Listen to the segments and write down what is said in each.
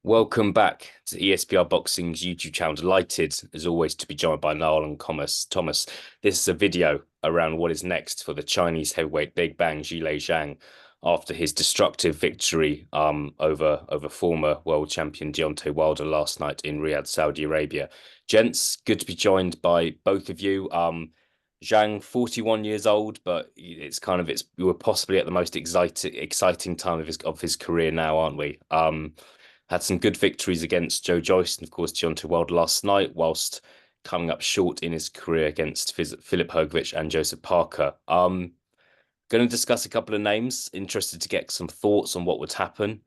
Welcome back to ESBR Boxing's YouTube channel. Delighted, as always, to be joined by Niall and Thomas. This is a video around what is next for the Chinese heavyweight Big Bang Zhilei Zhang after his destructive victory over former world champion Deontay Wilder last night in Riyadh, Saudi Arabia. Gents, good to be joined by both of you. Zhang, 41 years old, but we're possibly at the most exciting time of his career now, aren't we? Had some good victories against Joe Joyce and, of course, Deontay Wilder last night, whilst coming up short in his career against Filip Hrgović and Joseph Parker. Going to discuss a couple of names. Interested to get some thoughts on what would happen.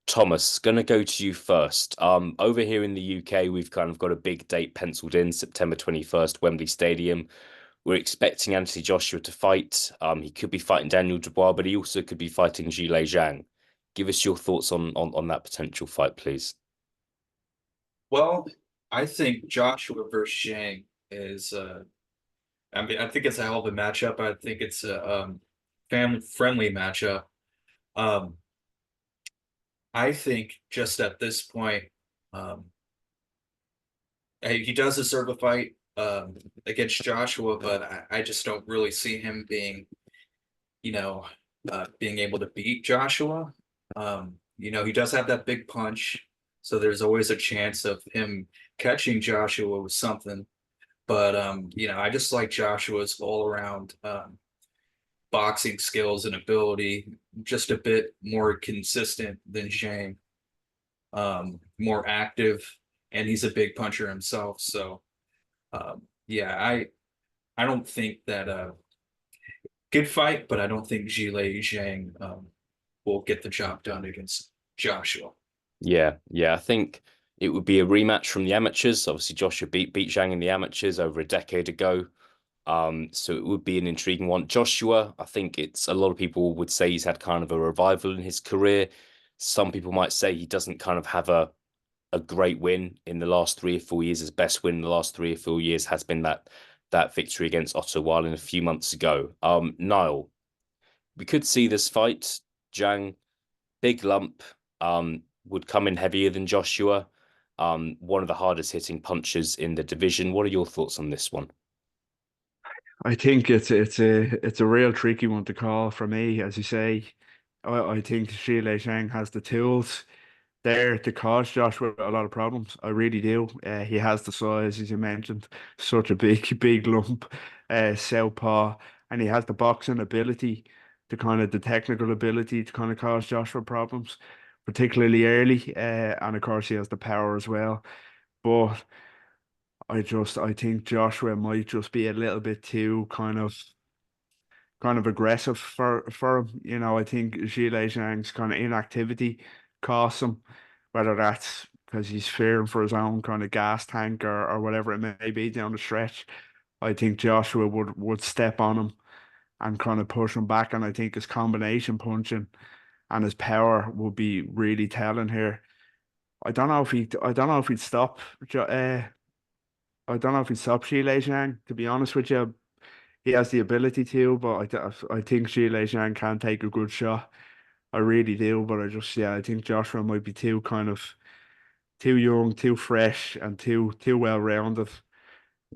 Thomas, going to go to you first. Over here in the UK, we've kind of got a big date penciled in, September 21st, Wembley Stadium. We're expecting Anthony Joshua to fight. He could be fighting Daniel Dubois, but he also could be fighting Zhilei Zhang. Give us your thoughts on that potential fight, please. Well, I think Joshua versus Zhang is I think it's a hell of a matchup. I think it's a family-friendly matchup. I think just at this point, he does deserve a fight against Joshua, but I just don't really see him being able to beat Joshua. He does have that big punch, so there's always a chance of him catching Joshua with something. But I just like Joshua's all-around boxing skills and ability, just a bit more consistent than Zhang, more active, and he's a big puncher himself. So I don't think that good fight, but I don't think Zhilei Zhang will get the job done against Joshua. Yeah, I think it would be a rematch from the amateurs. Obviously, Joshua beat Zhang in the amateurs over a decade ago. So it would be an intriguing one. Joshua, I think a lot of people would say he's had kind of a revival in his career. Some people might say he doesn't kind of have a great win in the last 3 or 4 years. His best win in the last 3 or 4 years has been that victory against Otto Wallin a few months ago. Niall, we could see this fight. Zhang, big lump, would come in heavier than Joshua. One of the hardest hitting punchers in the division. What are your thoughts on this one? I think it's a real tricky one to call for me, as you say. I think Zhilei Zhang has the tools there to cause Joshua a lot of problems. I really do. He has the size, as you mentioned, such a big lump, southpaw, and he has the boxing ability the technical ability to kind of cause Joshua problems, particularly early. And of course, he has the power as well. But I think Joshua might just be a little bit too kind of aggressive for him. I think Zhilei Zhang's kind of inactivity costs him, whether that's because he's fearing for his own kind of gas tank or whatever it may be down the stretch. I think Joshua would step on him and kind of push him back, and I think his combination punching and his power will be really telling here. I don't know if he'd stop. I don't know if he'd stop Zhilei Zhang. To be honest with you, he has the ability to, but I think Zhilei Zhang can take a good shot. I really do, but I think Joshua might be too young, too fresh, and too well rounded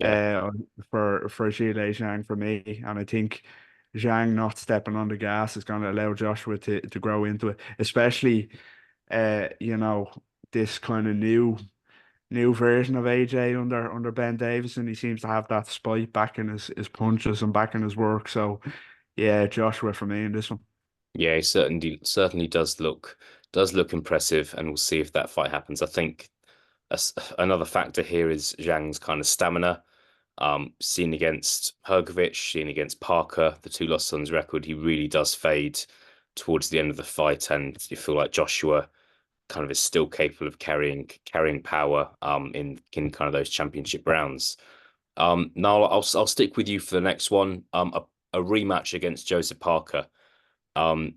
Yeah. for Zhilei Zhang for me. And I think Zhang not stepping on the gas is going to allow Joshua to grow into it, especially this kind of new version of AJ under Ben Davison. He seems to have that spite back in his punches and back in his work. So yeah, Joshua for me in this one. Yeah, he certainly does look impressive, and we'll see if that fight happens. I think another factor here is Zhang's kind of stamina. Seen against Hrgović, seen against Parker, the two lost on his record, he really does fade towards the end of the fight, and you feel like Joshua kind of is still capable of carrying power in kind of those championship rounds. Now I'll stick with you for the next one. A rematch against Joseph Parker.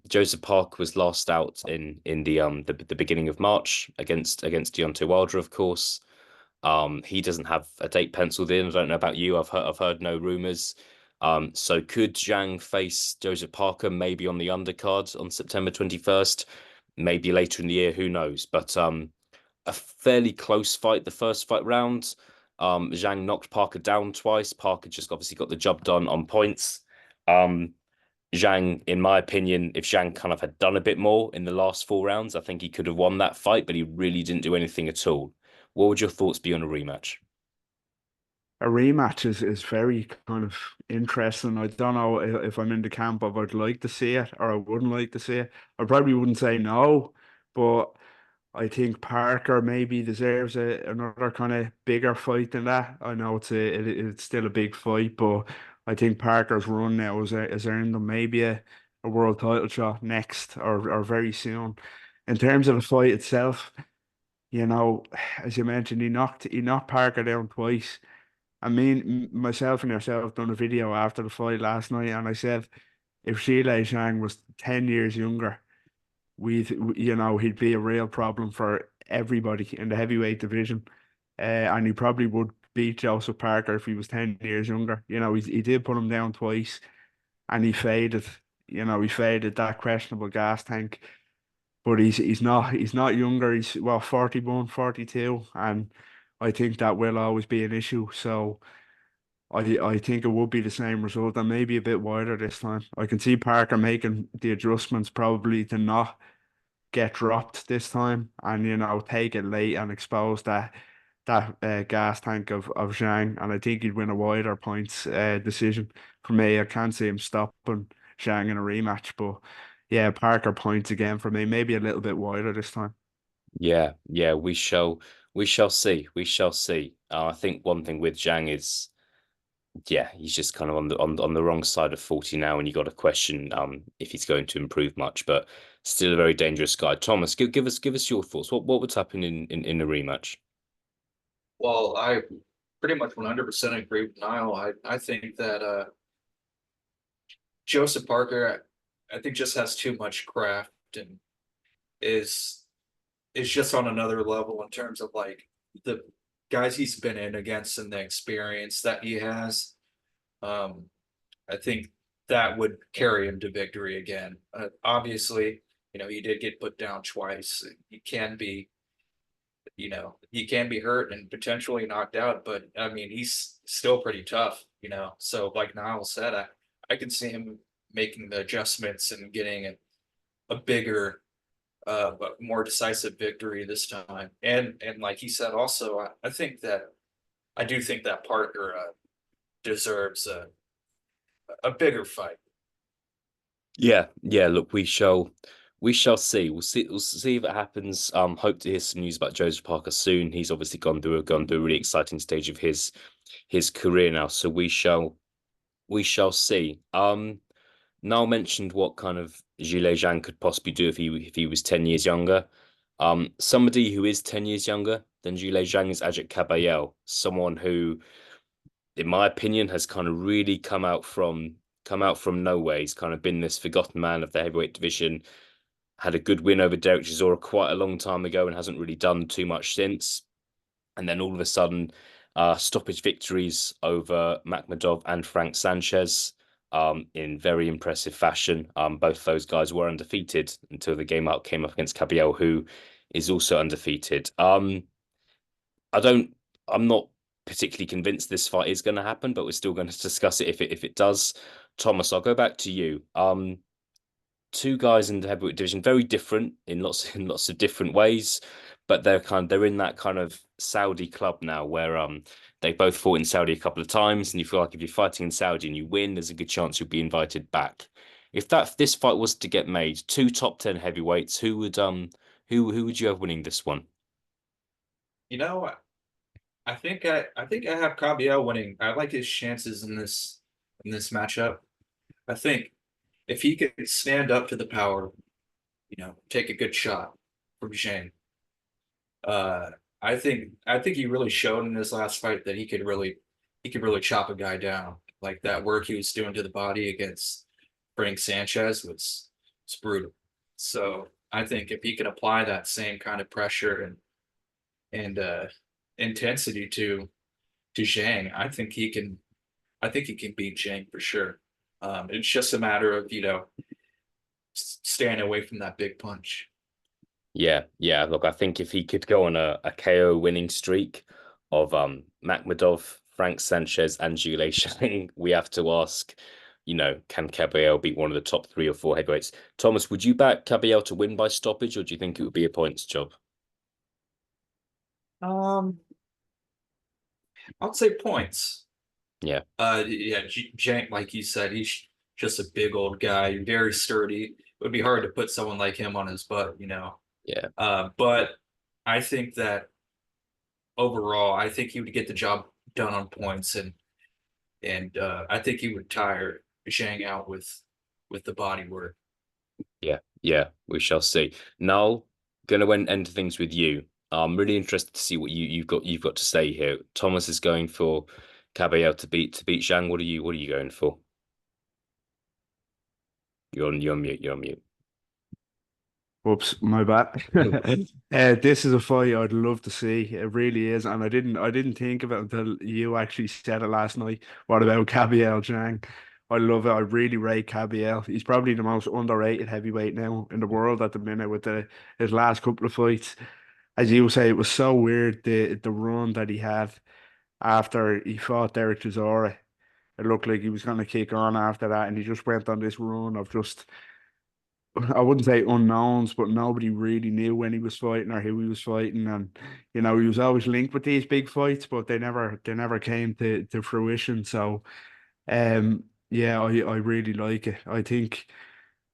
Joseph Parker was last out in the beginning of March against Deontay Wilder, of course. He doesn't have a date penciled in. I don't know about you. I've heard no rumors. So could Zhang face Joseph Parker maybe on the undercard on September 21st? Maybe later in the year, who knows? But a fairly close fight the first fight round. Zhang knocked Parker down twice. Parker just obviously got the job done on points. Zhang, in my opinion, if Zhang kind of had done a bit more in the last 4 rounds, I think he could have won that fight, but he really didn't do anything at all. What would your thoughts be on a rematch? A rematch is very kind of interesting. I don't know if I'm in the camp of I'd like to see it or I wouldn't like to see it. I probably wouldn't say no, but I think Parker maybe deserves another kind of bigger fight than that. I know it's still a big fight, but I think Parker's run now has earned him maybe a world title shot next or very soon. In terms of the fight itself, you know, as you mentioned, he knocked Parker down twice. I mean, myself and yourself done a video after the fight last night, and I said if Zhilei Zhang was 10 years younger, he'd be a real problem for everybody in the heavyweight division. And he probably would beat Joseph Parker if he was 10 years younger. He did put him down twice and he faded. He faded that questionable gas tank. But he's not younger. He's 41, 42, and I think that will always be an issue. So I think it would be the same result and maybe a bit wider this time. I can see Parker making the adjustments probably to not get dropped this time and take it late and expose that gas tank of Zhang, and I think he'd win a wider points decision. For me, I can't see him stopping Zhang in a rematch, but yeah, Parker points again for me, maybe a little bit wider this time. Yeah, yeah, we shall see. We shall see. I think one thing with Zhang is, yeah, he's just kind of on the wrong side of 40 now, and you got to question if he's going to improve much, but still a very dangerous guy. Thomas, give us your thoughts. What would happen in a rematch? Well, I pretty much 100% agree with Niall. I think that Joseph Parker, I think just has too much craft and is is just on another level in terms of like the guys he's been in against and the experience that he has. Um, I think that would carry him to victory again. Obviously, he did get put down twice. He can be hurt and potentially knocked out, but I mean, he's still pretty tough, So, like Niall said, I can see him making the adjustments and getting a bigger, but more decisive victory this time. And like he said, also, I do think that Parker deserves a bigger fight. Yeah, yeah. Look, we shall see. We'll see if it happens. Hope to hear some news about Joseph Parker soon. He's obviously gone through a really exciting stage of his career now. So we shall see. Niall mentioned what kind of Zhilei Zhang could possibly do if he was 10 years younger. Somebody who is 10 years younger than Zhilei Zhang is AGIT KABAYEL, someone who, in my opinion, has kind of really come out from nowhere. He's kind of been this forgotten man of the heavyweight division. Had a good win over Derek Chisora quite a long time ago and hasn't really done too much since. And then all of a sudden, stoppage victories over Makhmudov and Frank Sanchez in very impressive fashion. Both those guys were undefeated until the came up against Kabayel, who is also undefeated. I don't. I'm not particularly convinced this fight is going to happen, but we're still going to discuss it if it does. Thomas, I'll go back to you. Two guys in the heavyweight division, very different in lots of different ways, but they're in that kind of Saudi club now where they both fought in Saudi a couple of times, and you feel like if you're fighting in Saudi and you win, there's a good chance you'll be invited back. If this fight was to get made, two top 10 heavyweights, who would you have winning this one? You know, I think I have Kabiel winning. I like his chances in this matchup. I think if he could stand up to the power, take a good shot from Zhang. Uh, I think he really showed in his last fight that he could really chop a guy down. Like that work he was doing to the body against Frank Sanchez was brutal. So I think if he can apply that same kind of pressure and intensity to Zhang, I think he can beat Zhang for sure. It's just a matter of staying away from that big punch. Yeah. Look, I think if he could go on a KO winning streak of Makhmudov, Frank Sanchez, and Zhilei Zhang, we have to ask, can KABAYEL beat one of the top 3 or 4 heavyweights? Thomas, would you back KABAYEL to win by stoppage, or do you think it would be a points job? Um, I'll say points. Yeah, Yeah, Zhang, like you said, he's just a big old guy, very sturdy. It would be hard to put someone like him on his butt. yeah. But I think that overall, I think he would get the job done on points, and I think he would tire Zhang out with the body work. Yeah, we shall see. Now, gonna end things with you. I'm really interested to see what you've got to say here. Thomas is going for KABAYEL to beat Zhang. What are you going for? You're on mute. You're on mute. Whoops, my bad. This is a fight I'd love to see. It really is, and I didn't think of it until you actually said it last night. What about KABAYEL Zhang? I love it. I really rate KABAYEL. He's probably the most underrated heavyweight now in the world at the minute with his last couple of fights. As you say, it was so weird the run that he had after he fought Derek Chisora. It looked like he was going to kick on after that, and he just went on this run of just, I wouldn't say unknowns, but nobody really knew when he was fighting or who he was fighting. And he was always linked with these big fights, but they never came to fruition. So yeah, I really like it. I think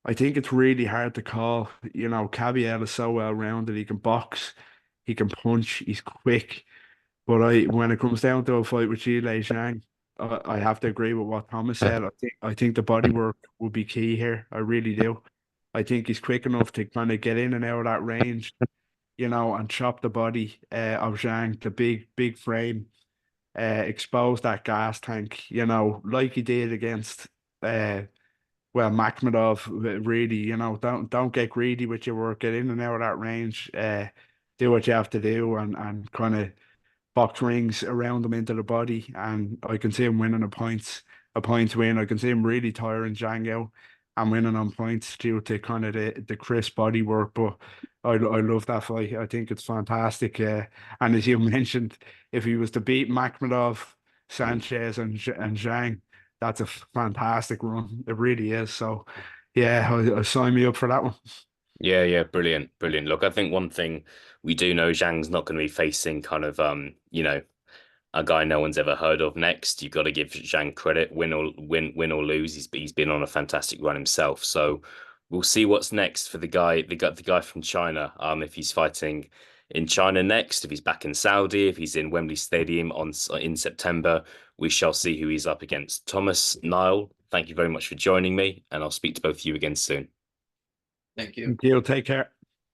it's really hard to call. KABAYEL is so well rounded. He can box, he can punch, he's quick. But when it comes down to a fight with Zhilei Zhang, I have to agree with what Thomas said. I think the body work will be key here. I really do. I think he's quick enough to kind of get in and out of that range, and chop the body of Zhang, the big frame, expose that gas tank, like he did against well, Makhmudov. Really, don't get greedy with your work. Get in and out of that range. Do what you have to do, and kind of box rings around him into the body, and I can see him winning a points win. I can see him really tiring Zhang out and winning on points due to kind of the crisp body work. But I love that fight. I think it's fantastic. And as you mentioned, if he was to beat Makhmudov, Sanchez, and Zhang, that's a fantastic run. It really is. So yeah, I sign me up for that one. Yeah, brilliant. Look, I think one thing we do know, Zhang's not going to be facing kind of a guy no one's ever heard of next. You've got to give Zhang credit, win or lose. He's been on a fantastic run himself. So we'll see what's next for the guy from China. If he's fighting in China next, if he's back in Saudi, if he's in Wembley Stadium in September, we shall see who he's up against. Thomas, Niall, thank you very much for joining me, and I'll speak to both of you again soon. Thank you. Thank you. Take care.